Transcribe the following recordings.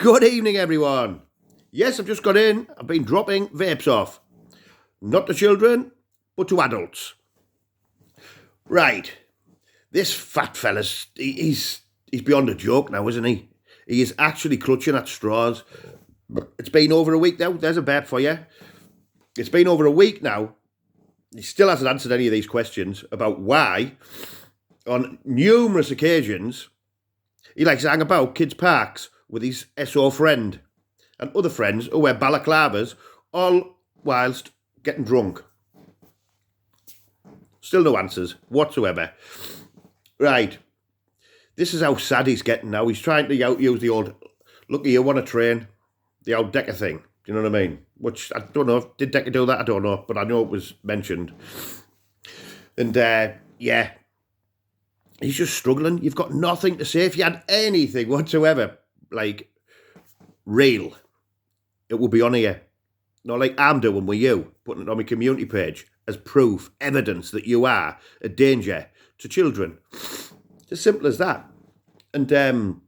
Good evening, everyone. Yes, I've just got in. I've been dropping vapes off. Not to children, but to adults. Right. This fat fella's, he's beyond a joke now, isn't he? He is actually clutching at straws. It's been over a week now. There's a vape for you. It's been over a week now. He still hasn't answered any of these questions about why, on numerous occasions, he likes to hang about kids' parks with his SO friend and other friends who wear balaclavas, all whilst getting drunk. Still no answers whatsoever. Right. This is how sad he's getting now. He's trying to use the old, look at you on a train, the old Decker thing. Do you know what I mean? Which, I don't know. Did Decker do that? I don't know. But I know it was mentioned. And, yeah. He's just struggling. You've got nothing to say. If you had anything whatsoever, like, real, it would be on here. Not like I'm doing with you, putting it on my community page as proof, evidence that you are a danger to children. It's as simple as that. And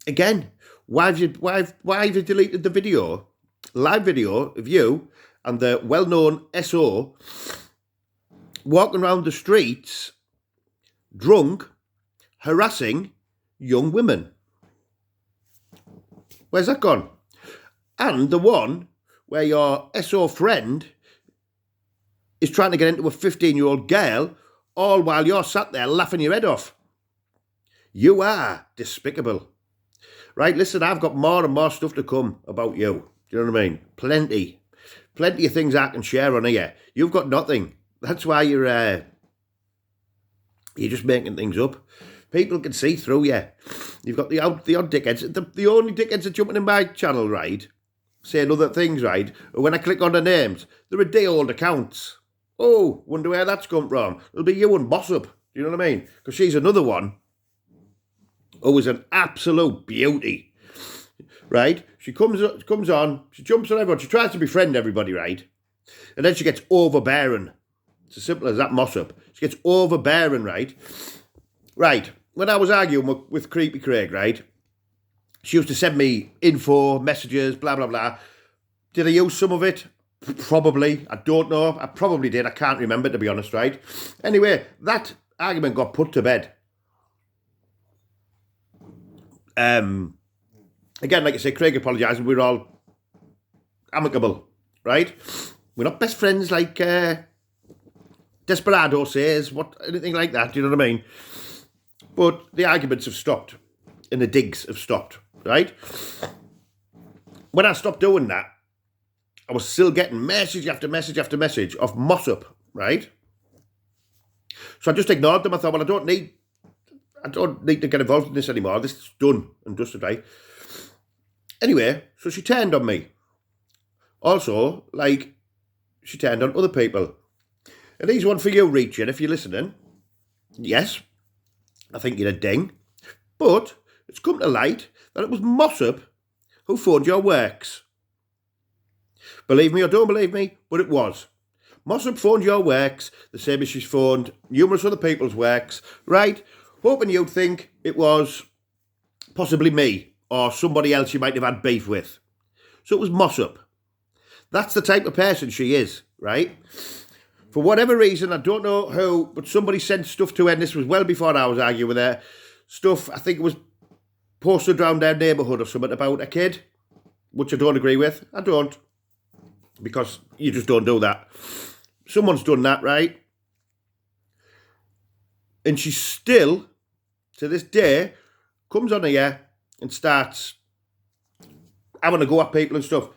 again, why have you deleted the video, live video of you and the well-known SO walking around the streets drunk, harassing young women? Where's that gone? And the one where your SO friend is trying to get into a 15-year-old girl, all while you're sat there laughing your head off. You are despicable. Right, listen, I've got more and more stuff to come about you. Do you know what I mean? Plenty of things I can share on here. You've got nothing. That's why you're just making things up. People can see through you. You've got the odd dickheads. The only dickheads that jumping in my channel, right, saying other things, right, when I click on the names, they're a day-old accounts. Oh, wonder where that's come from. It'll be you and Mossup. Do you know what I mean? Because she's another one who is an absolute beauty, right? She comes on, she jumps on everyone, she tries to befriend everybody, right? And then she gets overbearing. It's as simple as that, Mossup. She gets overbearing, right? Right, when I was arguing with Creepy Craig, right, she used to send me info, messages, blah, blah, blah. Did I use some of it? Probably. I don't know. I probably did. I can't remember, to be honest, right? Anyway, that argument got put to bed. Again, like I say, Craig apologised. We're all amicable, right? We're not best friends like Desperado says, anything like that, do you know what I mean? But the arguments have stopped and the digs have stopped, right? When I stopped doing that, I was still getting message after message after message of Mossup, right? So I just ignored them. I thought, well, I don't need to get involved in this anymore. This is done and dusted, right? Anyway, so she turned on me. Also, like, she turned on other people. And here's one for you, Reaching, if you're listening. Yes, I think you're a ding. But it's come to light that it was Mossup who phoned your works. Believe me or don't believe me, but it was. Mossup phoned your works, the same as she's phoned numerous other people's works, right? Hoping you'd think it was possibly me or somebody else you might have had beef with. So it was Mossup. That's the type of person she is, right? For whatever reason, I don't know who, but somebody sent stuff to her, and this was well before I was arguing with her. Stuff, I think it was posted around their neighbourhood or something about a kid, which I don't agree with. I don't. Because you just don't do that. Someone's done that, right? And she still, to this day, comes on here and starts having a go at people and stuff.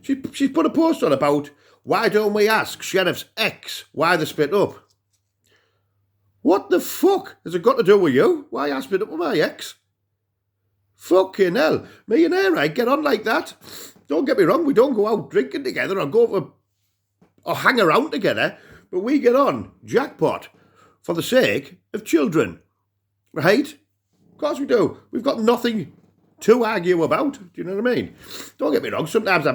She's put a post on about, why don't we ask Sheriff's ex why they split up? What the fuck has it got to do with you? Why I split up with my ex? Fucking hell. Me and her, right, get on like that. Don't get me wrong, we don't go out drinking together or hang around together, but we get on jackpot for the sake of children, right? Of course we do. We've got nothing to argue about. Do you know what I mean? Don't get me wrong. Sometimes I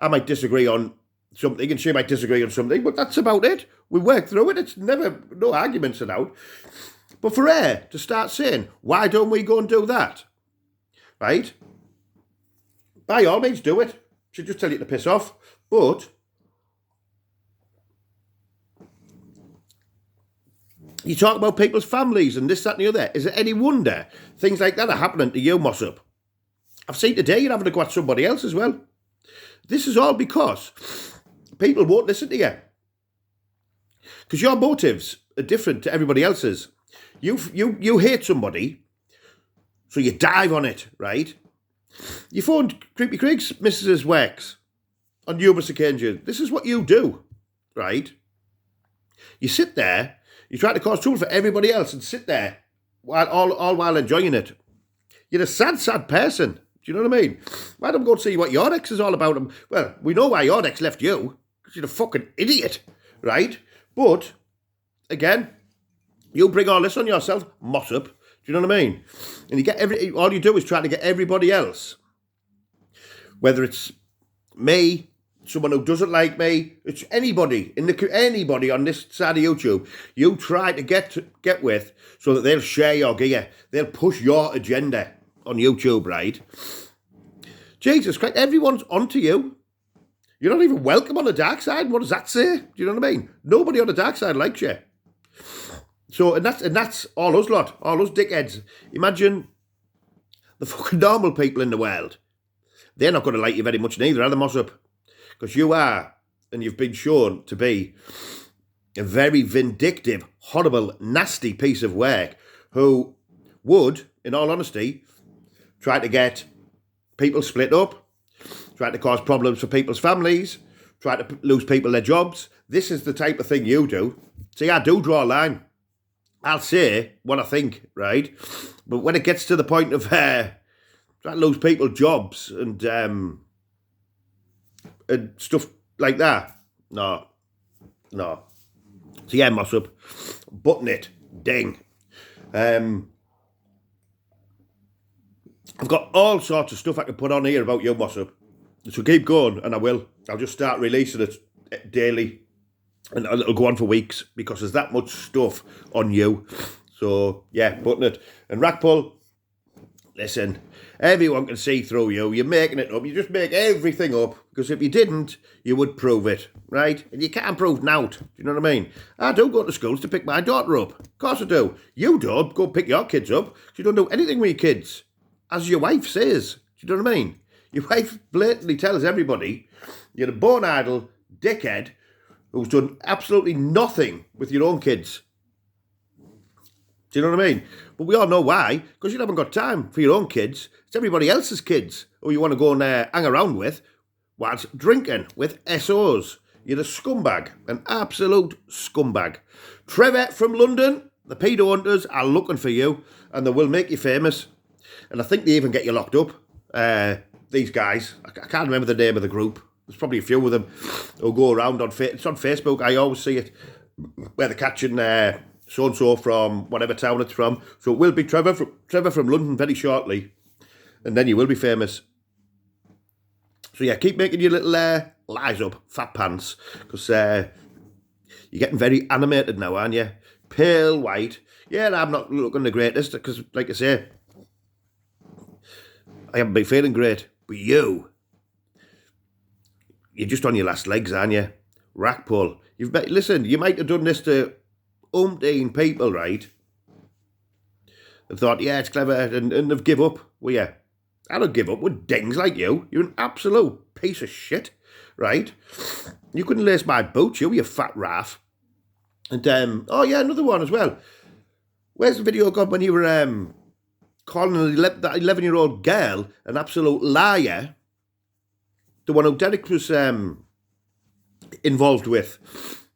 might disagree on something and she might disagree on something, but that's about it. We work through it. It's never, no arguments allowed. But for her to start saying, why don't we go and do that? right? By all means, do it. Should just tell you to piss off. But you talk about people's families and this, that, and the other. Is it any wonder things like that are happening to you, Mossup? I've seen today you're having to go at somebody else as well. This is all because people won't listen to you. Because your motives are different to everybody else's. You hate somebody, so you dive on it, right? You phoned Creepy Craig's Mrs. Wax on numerous occasions. This is what you do, right? You sit there, you try to cause trouble for everybody else and sit there all while enjoying it. You're a sad, sad person. Do you know what I mean? Why don't we go and see what your ex is all about? Well, we know why your ex left you, because you're a fucking idiot, right? But, again, you bring all this on yourself, Mossup. Do you know what I mean? And you get all you do is try to get everybody else, whether it's me, someone who doesn't like me, it's anybody anybody on this side of YouTube, you try to get with so that they'll share your gear, they'll push your agenda on YouTube, right? Jesus Christ, everyone's onto you. You're not even welcome on the dark side. What does that say? Do you know what I mean? Nobody on the dark side likes you. So, and that's all us lot, all us dickheads. Imagine the fucking normal people in the world. They're not going to like you very much neither, are they, Mossup? Because you are, and you've been shown to be, a very vindictive, horrible, nasty piece of work who would, in all honesty, try to get people split up, try to cause problems for people's families, try to lose people their jobs. This is the type of thing you do. See, I do draw a line. I'll say what I think, right? But when it gets to the point of trying to lose people jobs and stuff like that, no. So yeah, Mossup, button it, ding. I've got all sorts of stuff I can put on here about you, Mossup. So keep going, and I will. I'll just start releasing it daily, and it'll go on for weeks, because there's that much stuff on you. So, yeah, button it. And Rackpull, listen, everyone can see through you. You're making it up. You just make everything up, because if you didn't, you would prove it, right? And you can't prove nought. Do you know what I mean? I do go to schools to pick my daughter up. Of course I do. You don't go pick your kids up, because you don't do anything with your kids. As your wife says. Do you know what I mean? Your wife blatantly tells everybody you're a born idle dickhead who's done absolutely nothing with your own kids. Do you know what I mean? But we all know why. Because you haven't got time for your own kids. It's everybody else's kids who you want to go and hang around with whilst drinking with SOs. You're a scumbag. An absolute scumbag. Trevor from London, the pedo hunters are looking for you, and they will make you famous. And I think they even get you locked up. These guys, I can't remember the name of the group. There's probably a few of them who go around on it's on Facebook. I always see it where they're catching so-and-so from whatever town it's from. So it will be Trevor from London very shortly. And then you will be famous. So yeah, keep making your little lies up, fat pants. Because you're getting very animated now, aren't you? Pale white. Yeah, I'm not looking the greatest. Because, like I say, I haven't been feeling great. But you're just on your last legs, aren't you? Rackpull. Listen, you might have done this to umpteen people, right? And thought, yeah, it's clever, and they've give up. Well, yeah, I don't give up with dings like you. You're an absolute piece of shit, right? You couldn't lace my boots, you fat raff. And, oh yeah, another one as well. Where's the video gone when you were, calling that 11-year-old girl an absolute liar? The one who Derek was involved with.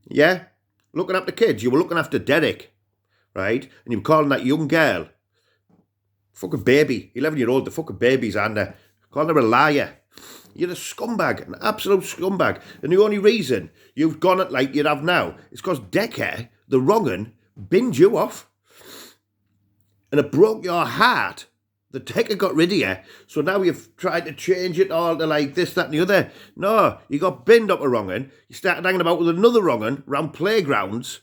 Yeah? Looking after kids. You were looking after Derek, right? And you were calling that young girl fucking baby. 11-year-old, the fucking babies, and calling her a liar. You're a scumbag, an absolute scumbag. And the only reason you've gone it like you have now is because Decker, the wrong'un, binned you off. And it broke your heart. The Decker got rid of you. So now you've tried to change it all to like this, that and the other. No, you got binned up a wrong'un. You started hanging about with another wrong'un around playgrounds.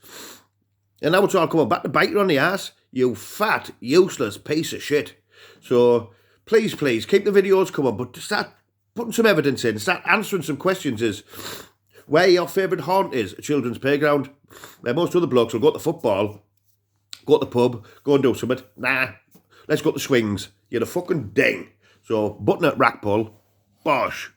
And now it's all coming back to bite you on the ass. You fat, useless piece of shit. So please, keep the videos coming, but start putting some evidence in, start answering some questions is where your favourite haunt is, a children's playground. Most other blokes will go to football, go to the pub, go and do something. Nah, let's go to the swings. You're a fucking ding. So, button at Rackpull, bosh.